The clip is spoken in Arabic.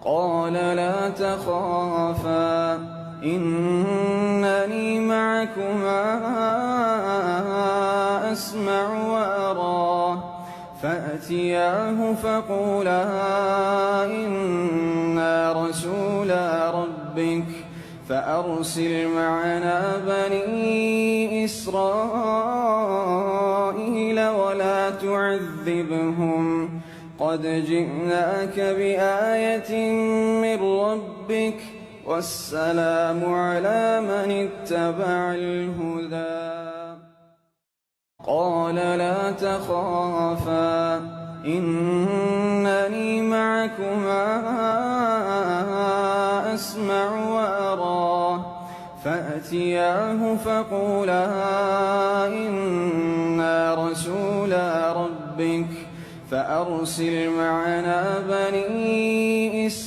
قال لا تخافا إنني معكما أسمع وأرى فأتياه فقولا إنا رسولا ربك فأرسل معنا بني إسرائيل ولا تعذبهم قد جئناك بآية من ربك والسلام على من اتبع الهدى قال لا تخافا إنني معكما أسمع وأرى فأتياه فقولا إنا رسولا ربك فأرسل معنا بني إسرائيل